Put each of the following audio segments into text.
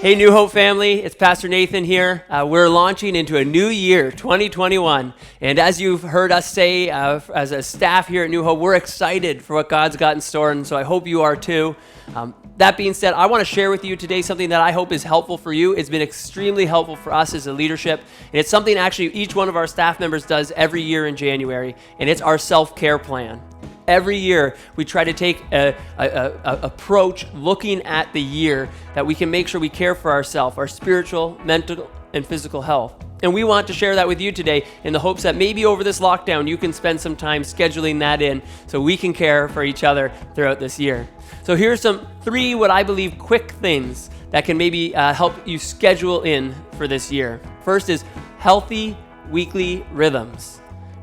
Hey, New Hope family, it's Pastor Nathan here. We're launching into a new year, 2021. And as you've heard us say as a staff here at New Hope, we're excited for what God's got in store, and so I hope you are too. That being said, I want to share with you today something that I hope is helpful for you. It's been extremely helpful for us as a leadership, and it's something actually each one of our staff members does every year in January, and it's our self-care plan. Every year, we try to take a approach looking at the year that we can make sure we care for ourselves, our spiritual, mental, and physical health. And we want to share that with you today in the hopes that maybe over this lockdown, you can spend some time scheduling that in so we can care for each other throughout this year. So here's three what I believe quick things that can maybe help you schedule in for this year. First is healthy weekly rhythms.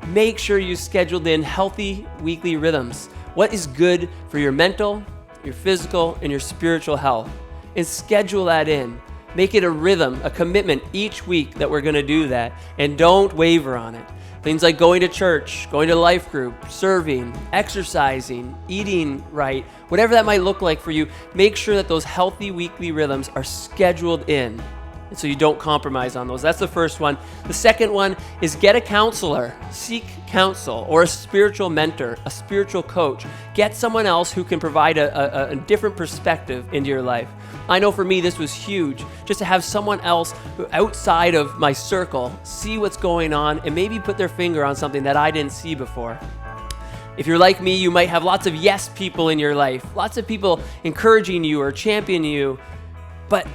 Make sure you scheduled in healthy weekly rhythms. What is good for your mental, your physical, and your spiritual health? And schedule that in. Make it a rhythm, a commitment each week that we're going to do that. And don't waver on it. Things like going to church, going to life group, serving, exercising, eating right, whatever that might look like for you, make sure that those healthy weekly rhythms are scheduled in. And so you don't compromise on those. That's the first one. The second one is get a counselor. Seek counsel or a spiritual mentor, a spiritual coach. Get someone else who can provide a different perspective into your life. I know for me this was huge, just to have someone else outside of my circle see what's going on and maybe put their finger on something that I didn't see before. If you're like me, you might have lots of yes people in your life, lots of people encouraging you or championing you, but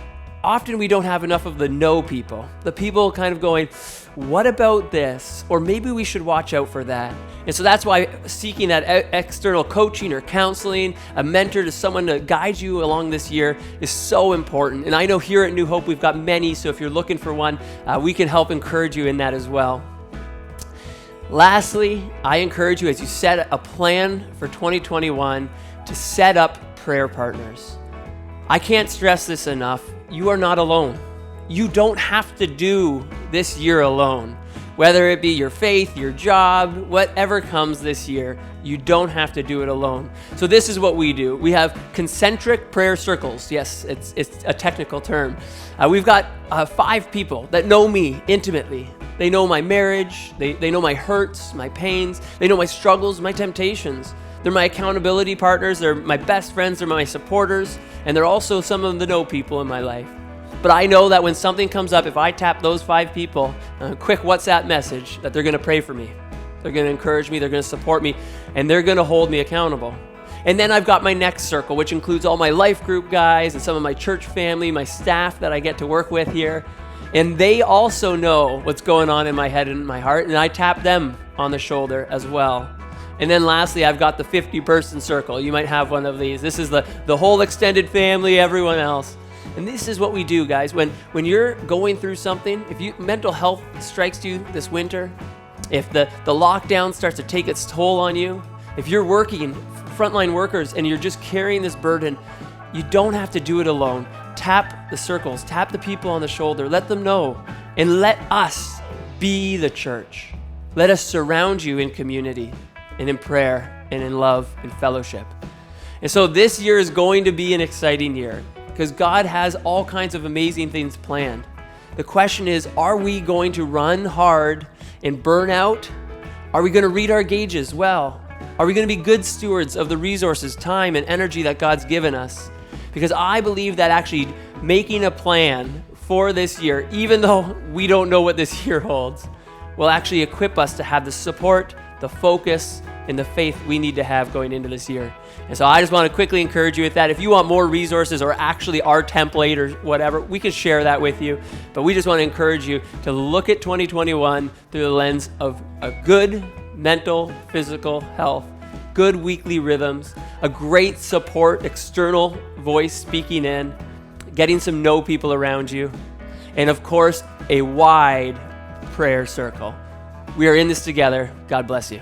often we don't have enough of the no people, the people kind of going, what about this? Or maybe we should watch out for that. And so that's why seeking that external coaching or counseling, a mentor to someone to guide you along this year is so important. And I know here at New Hope, we've got many, so if you're looking for one, we can help encourage you in that as well. Lastly, I encourage you as you set a plan for 2021 to set up prayer partners. I can't stress this enough. You are not alone. You don't have to do this year alone. Whether it be your faith, your job, whatever comes this year, you don't have to do it alone. So this is what we do. We have concentric prayer circles. Yes, it's a technical term. We've got 5 people that know me intimately. They know my marriage. They know my hurts, my pains. They know my struggles, my temptations. They're my accountability partners. They're my best friends. They're my supporters. And they're also some of the no people in my life. But I know that when something comes up, if I tap those 5 people, a quick WhatsApp message, that they're going to pray for me. They're going to encourage me. They're going to support me. And they're going to hold me accountable. And then I've got my next circle, which includes all my life group guys and some of my church family, my staff that I get to work with here. And they also know what's going on in my head and in my heart. And I tap them on the shoulder as well. And then lastly, I've got the 50-person circle. You might have one of these. This is the whole extended family, everyone else. And this is what we do, guys. When you're going through something, if mental health strikes you this winter, if the lockdown starts to take its toll on you, if you're working, frontline workers, and you're just carrying this burden, you don't have to do it alone. Tap the circles, tap the people on the shoulder, let them know, and let us be the church. Let us surround you in community and in prayer and in love and fellowship. And so this year is going to be an exciting year because God has all kinds of amazing things planned. The question is, are we going to run hard and burn out? Are we going to read our gauges well? Are we going to be good stewards of the resources, time, and energy that God's given us? Because I believe that actually making a plan for this year, even though we don't know what this year holds, will actually equip us to have the support, the focus, and the faith we need to have going into this year. And so I just want to quickly encourage you with that. If you want more resources or actually our template or whatever, we can share that with you. But we just want to encourage you to look at 2021 through the lens of a good mental, physical health, good weekly rhythms, a great support, external voice speaking in, getting some no people around you, and of course, a wide prayer circle. We are in this together. God bless you.